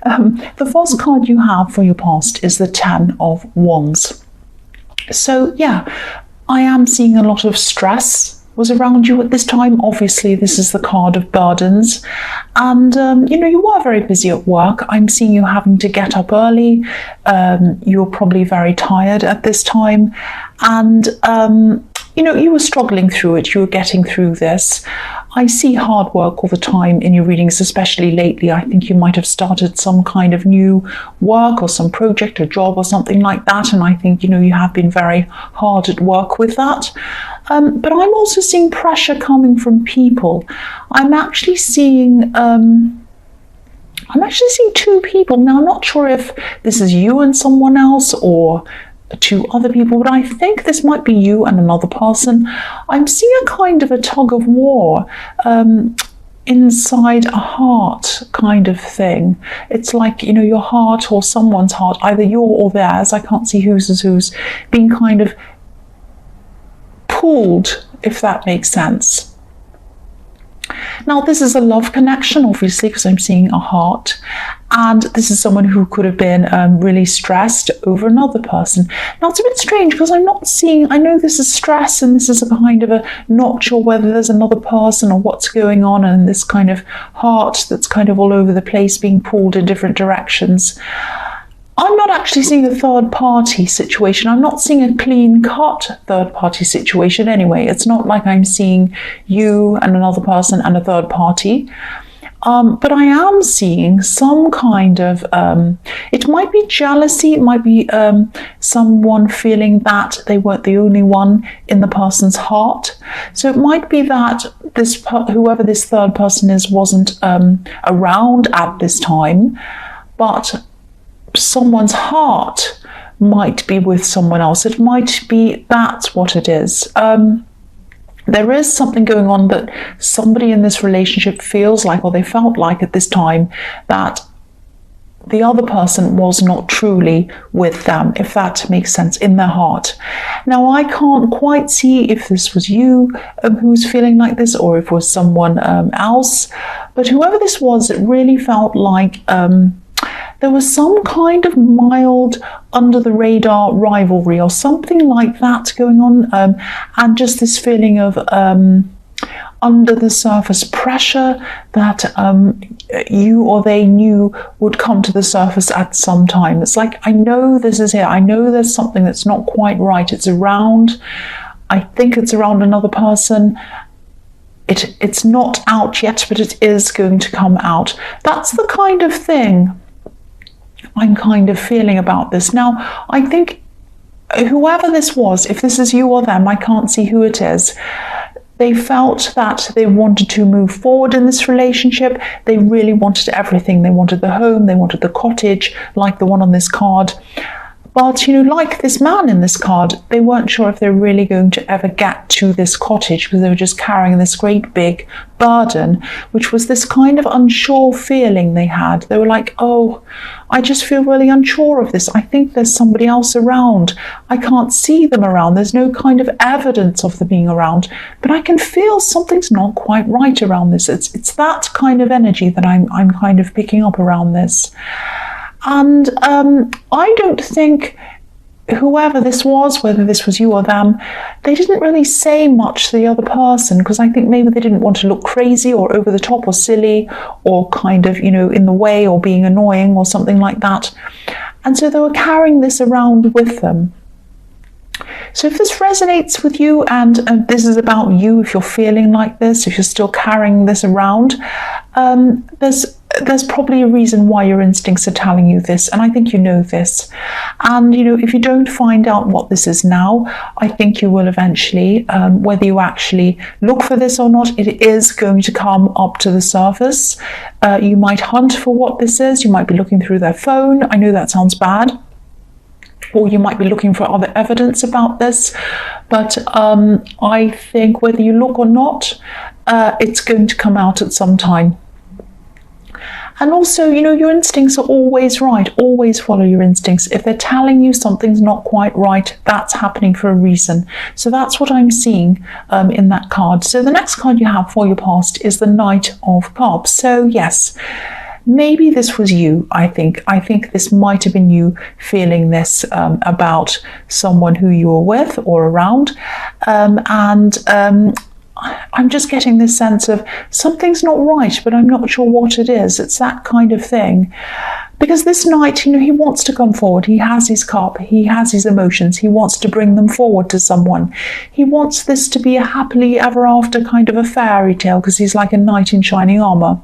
The first card you have for your past is the Ten of Wands. So yeah, I am seeing a lot of stress was around you at this time. Obviously, this is the card of burdens. And, you were very busy at work. I'm seeing you having to get up early. You're probably very tired at this time. And, you were struggling through it. You were getting through this. I see hard work all the time in your readings, especially lately. I think you might have started some kind of new work or some project or job or something like that. And I think, you have been very hard at work with that. But I'm also seeing pressure coming from people. I'm actually seeing two people. Now, I'm not sure if this is you and someone else or two other people, but I think this might be you and another person. I'm seeing a kind of a tug of war inside a heart kind of thing. It's like, your heart or someone's heart, either your or theirs, I can't see whose is whose, being kind of pulled, if that makes sense. Now, this is a love connection, obviously, because I'm seeing a heart. And this is someone who could have been really stressed over another person. Now, it's a bit strange because I'm not seeing, I know this is stress and this is a kind of a not sure whether there's another person or what's going on, and this kind of heart that's kind of all over the place being pulled in different directions. I'm not actually seeing a third party situation. I'm not seeing a clean cut third party situation anyway. It's not like I'm seeing you and another person and a third party. But I am seeing some kind of, it might be jealousy, it might be someone feeling that they weren't the only one in the person's heart. So it might be that whoever this third person is wasn't around at this time, but someone's heart might be with someone else. It might be that's what it is. There is something going on that somebody in this relationship feels like, or they felt like at this time, that the other person was not truly with them, if that makes sense, in their heart. Now, I can't quite see if this was you who's feeling like this or if it was someone else, but whoever this was, it really felt like there was some kind of mild under the radar rivalry or something like that going on, and just this feeling of under the surface pressure that you or they knew would come to the surface at some time. It's like, I know this is here. I know there's something that's not quite right. It's around. I think it's around another person. It's not out yet, but it is going to come out. That's the kind of thing I'm kind of feeling about this. Now, I think whoever this was, if this is you or them, I can't see who it is, they felt that they wanted to move forward in this relationship. They really wanted everything. They wanted the home, they wanted the cottage, like the one on this card. But, like this man in this card, they weren't sure if they were really going to ever get to this cottage because they were just carrying this great big burden, which was this kind of unsure feeling they had. They were like, oh, I just feel really unsure of this. I think there's somebody else around. I can't see them around. There's no kind of evidence of them being around, but I can feel something's not quite right around this. It's that kind of energy that I'm kind of picking up around this. And I don't think whoever this was, whether this was you or them, they didn't really say much to the other person because I think maybe they didn't want to look crazy or over the top or silly or kind of, in the way or being annoying or something like that. And so they were carrying this around with them. So if this resonates with you and this is about you, if you're feeling like this, if you're still carrying this around, there's probably a reason why your instincts are telling you this, and I think you know this. And if you don't find out what this is now, I think you will eventually, whether you actually look for this or not, it is going to come up to the surface. You might hunt for what this is. You might be looking through their phone. I know that sounds bad. Or you might be looking for other evidence about this. But I think whether you look or not, it's going to come out at some time. And also, your instincts are always right. Always follow your instincts. If they're telling you something's not quite right, that's happening for a reason. So that's what I'm seeing in that card. So the next card you have for your past is the Knight of Cups. So yes, maybe this was you. I think this might have been you feeling this about someone who you were with or around, I'm just getting this sense of something's not right, but I'm not sure what it is. It's that kind of thing. Because this knight, he wants to come forward. He has his cup. He has his emotions. He wants to bring them forward to someone. He wants this to be a happily ever after kind of a fairy tale, because he's like a knight in shining armor.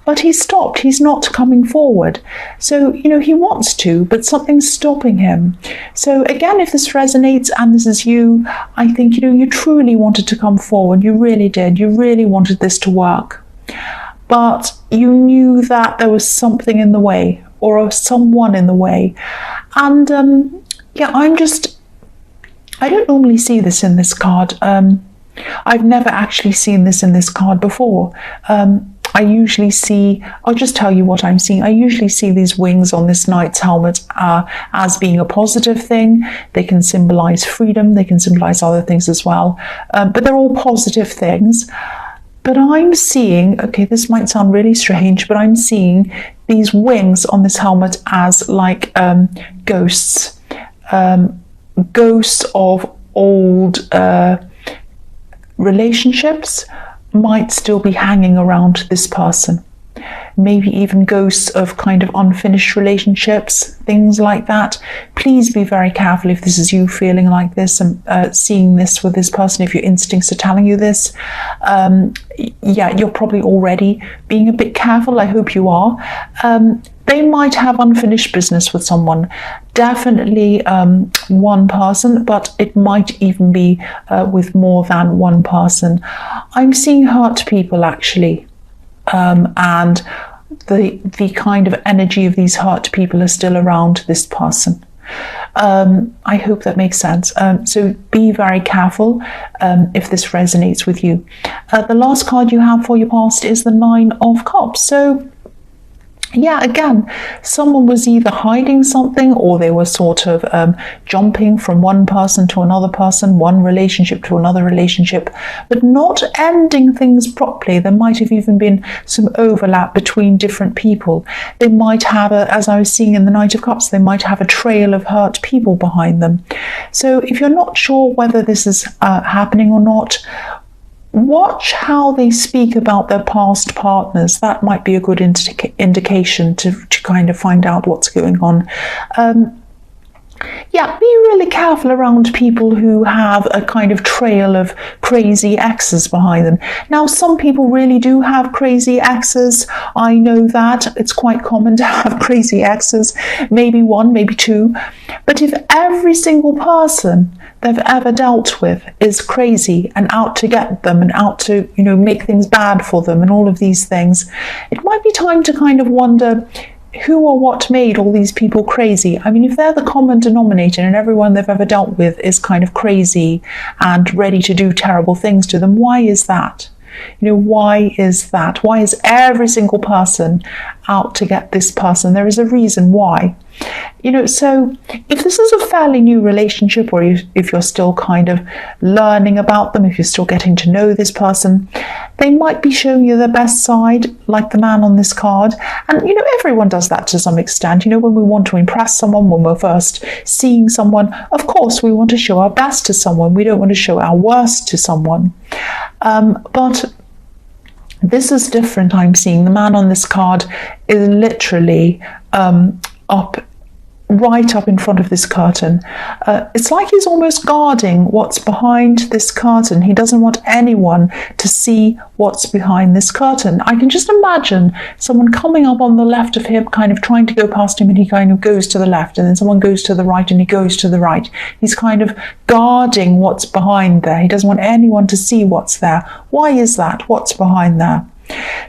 But he's stopped. He's not coming forward. So, he wants to, but something's stopping him. So again, if this resonates and this is you, I think, you truly wanted to come forward. You really did. You really wanted this to work. But you knew that there was something in the way, or someone in the way. And I don't normally see this in this card. I've never actually seen this in this card before. I usually see, I'll just tell you what I'm seeing. I usually see these wings on this knight's helmet as being a positive thing. They can symbolize freedom. They can symbolize other things as well. But they're all positive things. But I'm seeing, okay, this might sound really strange, but I'm seeing these wings on this helmet as like ghosts. Ghosts of old relationships might still be hanging around this person. Maybe even ghosts of kind of unfinished relationships, things like that. Please be very careful if this is you feeling like this and seeing this with this person, if your instincts are telling you this. You're probably already being a bit careful. I hope you are. They might have unfinished business with someone. Definitely one person, but it might even be with more than one person. I'm seeing hurt people actually. And the kind of energy of these hurt people are still around this person. I hope that makes sense. So be very careful if this resonates with you. The last card you have for your past is the Nine of Cups. So again, someone was either hiding something, or they were sort of jumping from one person to another person, one relationship to another relationship, but not ending things properly. There might have even been some overlap between different people. They might have, as I was seeing in the Knight of Cups, they might have a trail of hurt people behind them. So if you're not sure whether this is happening or not, watch how they speak about their past partners. That might be a good indication to kind of find out what's going on. Be really careful around people who have a kind of trail of crazy exes behind them. Now, some people really do have crazy exes. I know that. It's quite common to have crazy exes, maybe one, maybe two. But if every single person they've ever dealt with is crazy and out to get them and out to, make things bad for them and all of these things, it might be time to kind of wonder who or what made all these people crazy. I mean, if they're the common denominator and everyone they've ever dealt with is kind of crazy and ready to do terrible things to them, why is that? Why is that? Why is every single person out to get this person? There is a reason why. So if this is a fairly new relationship, or if you're still kind of learning about them, if you're still getting to know this person, they might be showing you their best side, like the man on this card. And, everyone does that to some extent. When we want to impress someone, when we're first seeing someone, of course, we want to show our best to someone. We don't want to show our worst to someone. But this is different. I'm seeing the man on this card is literally right up in front of this curtain. It's like he's almost guarding what's behind this curtain. He doesn't want anyone to see what's behind this curtain. I can just imagine someone coming up on the left of him, kind of trying to go past him, and he kind of goes to the left, and then someone goes to the right and he goes to the right. He's kind of guarding what's behind there. He doesn't want anyone to see what's there. Why is that? What's behind there?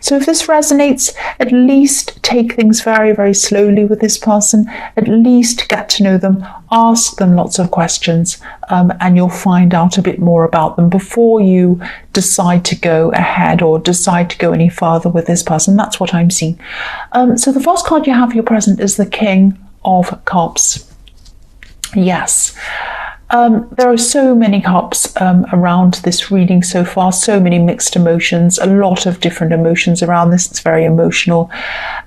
So if this resonates, at least take things very, very slowly with this person. At least get to know them, ask them lots of questions, and you'll find out a bit more about them before you decide to go ahead or decide to go any further with this person. That's what I'm seeing. So the first card you have for your present is the King of Cups. Yes. There are so many cups around this reading so far, so many mixed emotions, a lot of different emotions around this. It's very emotional.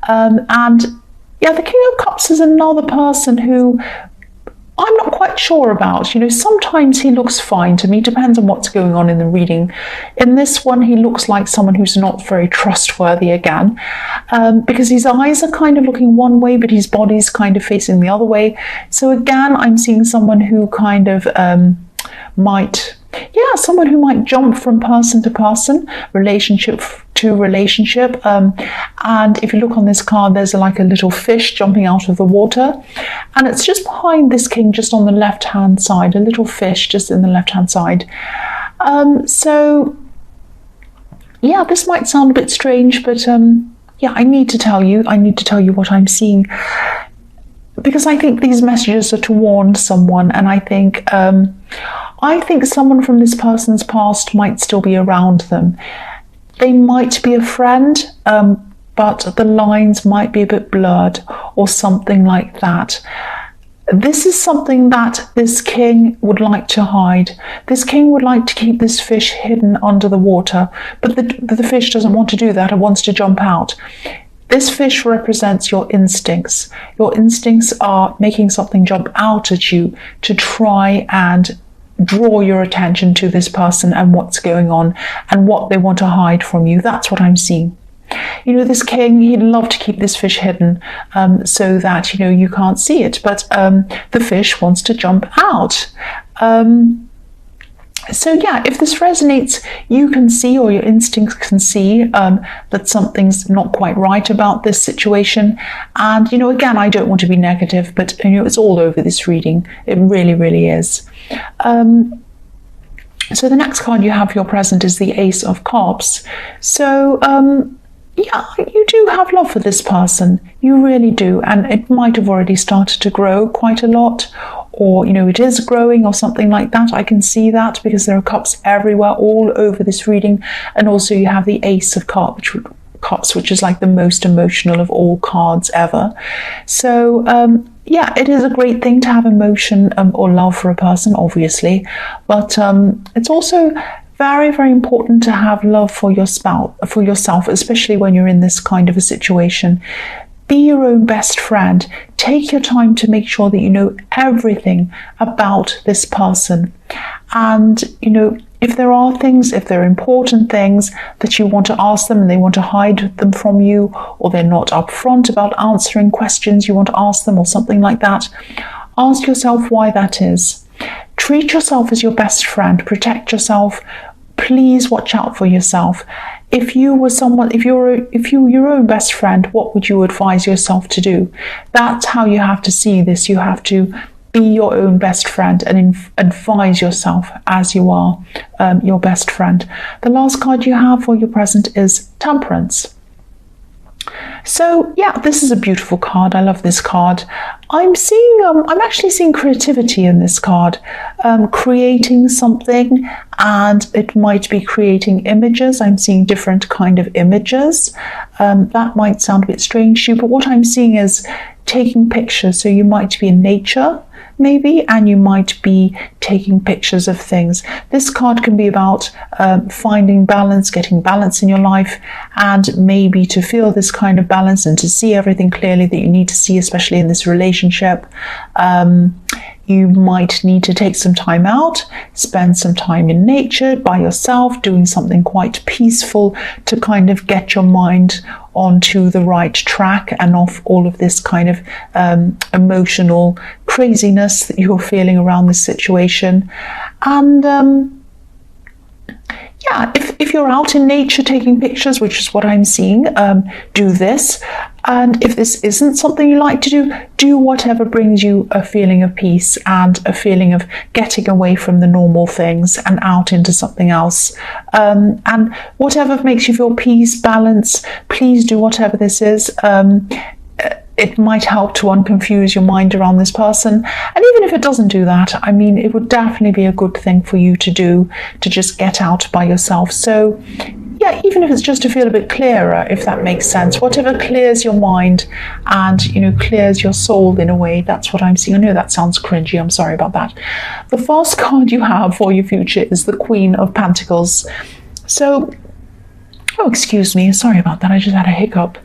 And yeah, the King of Cups is another person who I'm not quite sure about. You know, sometimes he looks fine to me, depends on what's going on in the reading. In this one, he looks like someone who's not very trustworthy again, because his eyes are kind of looking one way, but his body's kind of facing the other way. So again, I'm seeing someone who kind of someone who might jump from person to person, relationship to relationship. And if you look on this card, there's like a little fish jumping out of the water, and it's just behind this king, just on the left hand side, a little fish just in the left hand side. So yeah, this might sound a bit strange, but yeah, I need to tell you what I'm seeing, because I think these messages are to warn someone, and I think someone from this person's past might still be around them. They might be a friend, but the lines might be a bit blurred or something like that. This is something that this king would like to hide. This king would like to keep this fish hidden under the water, but the fish doesn't want to do that. It wants to jump out. This fish represents your instincts. Your instincts are making something jump out at you to try and draw your attention to this person and what's going on and what they want to hide from you. That's what I'm seeing. You know, this king, he'd love to keep this fish hidden so that, you know, you can't see it, but the fish wants to jump out. So yeah, if this resonates, you can see, or your instincts can see, that something's not quite right about this situation. And, you know, again, I don't want to be negative, but, you know, it's all over this reading. It really, really is. So the next card you have for your present is the Ace of Cups. So, yeah, you do have love for this person. You really do. And it might have already started to grow quite a lot, or, you know, it is growing or something like that. I can see that because there are cups everywhere, all over this reading. And also you have the Ace of Cups, which is like the most emotional of all cards ever. So, yeah, it is a great thing to have emotion or love for a person, obviously. But it's also very, very important to have love for your spouse, for yourself, especially when you're in this kind of a situation. Be your own best friend. Take your time to make sure that you know everything about this person. And, you know, if there are important things that you want to ask them and they want to hide them from you, or they're not upfront about answering questions you want to ask them or something like that, ask yourself why that is. Treat yourself as your best friend. Protect yourself. Please watch out for yourself. If you were your own best friend, what would you advise yourself to do? That's how you have to see this. You have to be your own best friend and advise yourself as you are your best friend. The last card you have for your present is Temperance. So yeah, this is a beautiful card. I love this card. I'm actually seeing creativity in this card, creating something, and it might be creating images. I'm seeing different kind of images. That might sound a bit strange to you, but what I'm seeing is taking pictures. So you might be in nature, maybe, and you might be taking pictures of things. This card can be about finding balance, getting balance in your life, and maybe to feel this kind of balance and to see everything clearly that you need to see, especially in this relationship. You might need to take some time out, spend some time in nature by yourself, doing something quite peaceful to kind of get your mind onto the right track and off all of this kind of emotional craziness that you're feeling around this situation. And yeah, if you're out in nature taking pictures, which is what I'm seeing, do this. And if this isn't something you like to do, do whatever brings you a feeling of peace and a feeling of getting away from the normal things and out into something else. And whatever makes you feel peace, balance, please do whatever this is. It might help to unconfuse your mind around this person. And even if it doesn't do that, I mean, it would definitely be a good thing for you to do, to just get out by yourself. So yeah, yeah, even if it's just to feel a bit clearer, if that makes sense, whatever clears your mind and, you know, clears your soul in a way, that's what I'm seeing. I know that sounds cringy, I'm sorry about that. The first card you have for your future is the Queen of Pentacles. So, oh, excuse me, sorry about that, I just had a hiccup.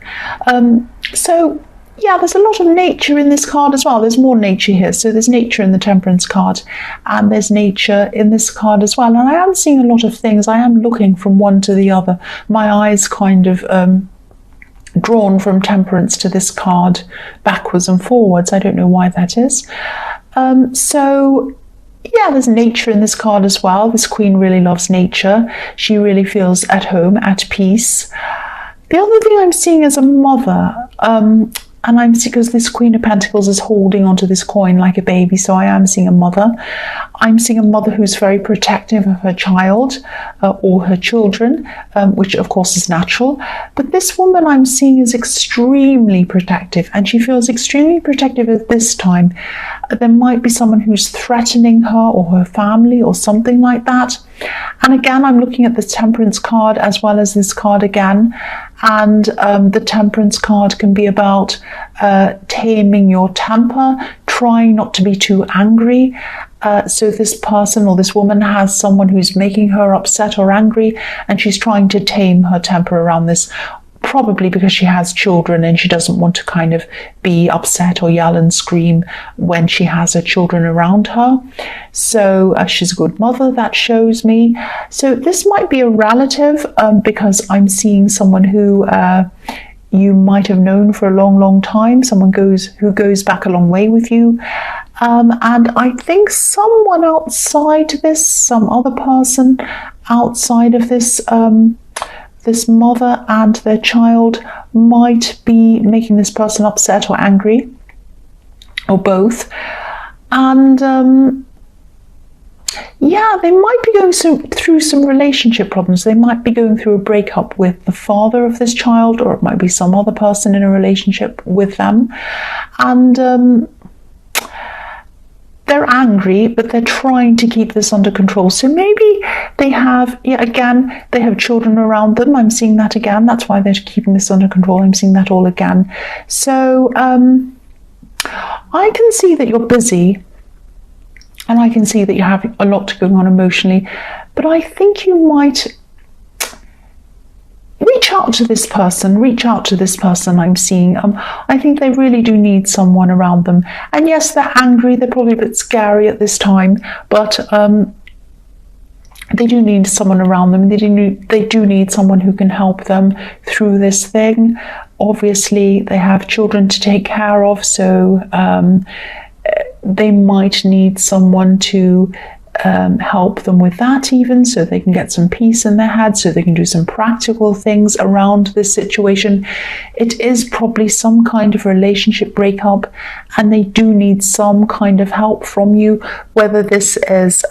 Yeah, there's a lot of nature in this card as well. There's more nature here. So there's nature in the Temperance card, and there's nature in this card as well. And I am seeing a lot of things. I am looking from one to the other. My eyes kind of drawn from Temperance to this card backwards and forwards. I don't know why that is. So yeah, there's nature in this card as well. This Queen really loves nature. She really feels at home, at peace. The other thing I'm seeing is a mother. And I'm seeing, because this Queen of Pentacles is holding onto this coin like a baby, so I am seeing a mother. I'm seeing a mother who's very protective of her child or her children, which of course is natural. But this woman I'm seeing is extremely protective, and she feels extremely protective at this time. There might be someone who's threatening her or her family or something like that. And again, I'm looking at the Temperance card as well as this card again. And the Temperance card can be about taming your temper, trying not to be too angry. So this person or this woman has someone who's making her upset or angry, and she's trying to tame her temper around this, probably because she has children and she doesn't want to kind of be upset or yell and scream when she has her children around her. So she's a good mother, that shows me. So this might be a relative, because I'm seeing someone who you might have known for a long, long time, someone who goes back a long way with you. And I think someone outside this, some other person outside of this, this mother and their child might be making this person upset or angry, or both. And yeah, they might be going through some relationship problems. They might be going through a breakup with the father of this child, or it might be some other person in a relationship with them. And they're angry, but they're trying to keep this under control. So maybe they have, yeah, again, they have children around them. I'm seeing that again. That's why they're keeping this under control. I'm seeing that all again. So I can see that you're busy, and I can see that you have a lot going on emotionally, but I think you might reach out to this person, I'm seeing. I think they really do need someone around them. And yes, they're angry, they're probably a bit scary at this time, but they do need someone around them. They do need someone who can help them through this thing. Obviously, they have children to take care of, so they might need someone to help them with that, even so they can get some peace in their head, so they can do some practical things around this situation. It is probably some kind of relationship breakup, and they do need some kind of help from you, whether this is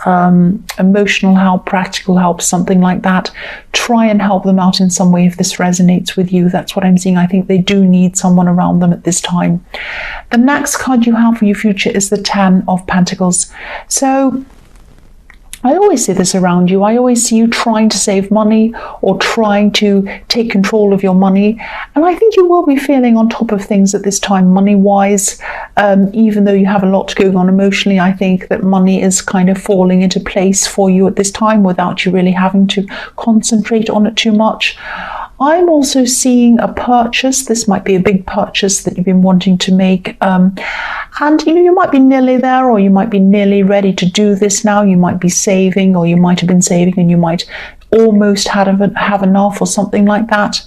emotional help, practical help, something like that. Try and help them out in some way if this resonates with you. That's what I'm seeing. I think they do need someone around them at this time. The next card you have for your future is the Ten of Pentacles. So I always see this around you. I always see you trying to save money or trying to take control of your money. And I think you will be feeling on top of things at this time, money-wise. Even though you have a lot going on emotionally, I think that money is kind of falling into place for you at this time without you really having to concentrate on it too much. I'm also seeing a purchase. This might be a big purchase that you've been wanting to make. And you might be nearly there, or you might be nearly ready to do this now. You might be saving, or you might have been saving and you might almost have enough or something like that.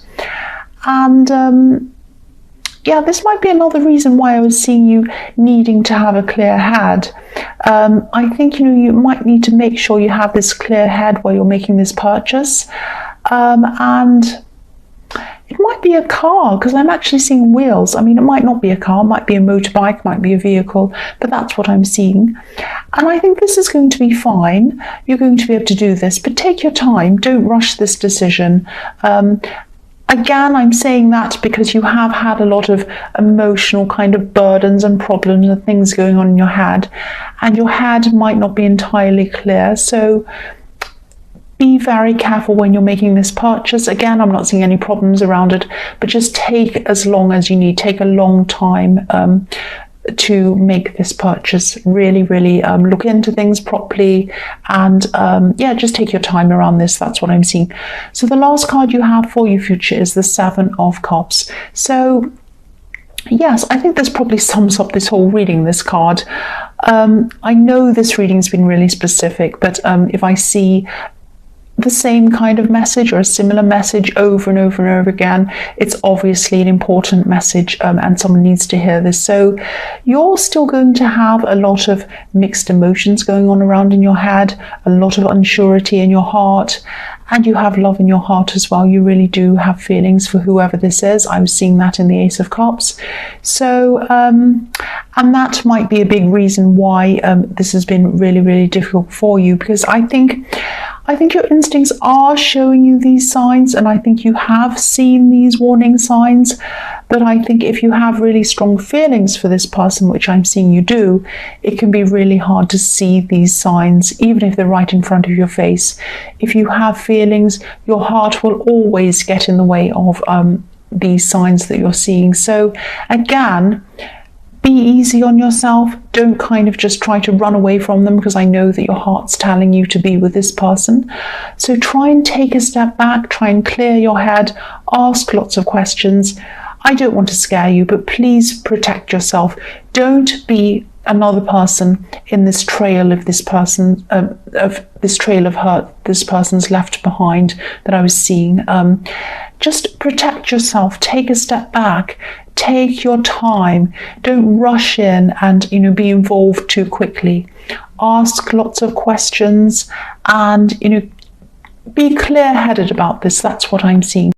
And yeah, this might be another reason why I was seeing you needing to have a clear head. I think you might need to make sure you have this clear head while you're making this purchase. And it might be a car, because I'm actually seeing wheels. I mean, it might not be a car, it might be a motorbike, might be a vehicle, but that's what I'm seeing. And I think this is going to be fine. You're going to be able to do this, but take your time. Don't rush this decision. Again, I'm saying that because you have had a lot of emotional kind of burdens and problems and things going on in your head, and your head might not be entirely clear. So Be very careful when you're making this purchase. Again, I'm not seeing any problems around it, but just take as long as you need. Take a long time to make this purchase. Really, really look into things properly, and yeah, just take your time around this. That's what I'm seeing. So the last card you have for your future is the Seven of Cups. So yes, I think this probably sums up this whole reading, this card. I know this reading's been really specific, but if I see the same kind of message or a similar message over and over and over again, it's obviously an important message, and someone needs to hear this. So you're still going to have a lot of mixed emotions going on around in your head, a lot of unsurety in your heart, and you have love in your heart as well. You really do have feelings for whoever this is. I was seeing that in the Ace of Cups. So, and that might be a big reason why this has been really, really difficult for you, because I think your instincts are showing you these signs, and I think you have seen these warning signs. But I think if you have really strong feelings for this person, which I'm seeing you do, it can be really hard to see these signs, even if they're right in front of your face. If you have feelings, your heart will always get in the way of these signs that you're seeing. So again, be easy on yourself. Don't kind of just try to run away from them, because I know that your heart's telling you to be with this person. So try and take a step back, try and clear your head, ask lots of questions. I don't want to scare you, but please protect yourself. Don't be another person in this trail of this person, of this trail of hurt this person's left behind that I was seeing. Just protect yourself. Take a step back. Take your time. Don't rush in and be involved too quickly. Ask lots of questions, and be clear-headed about this. That's what I'm seeing.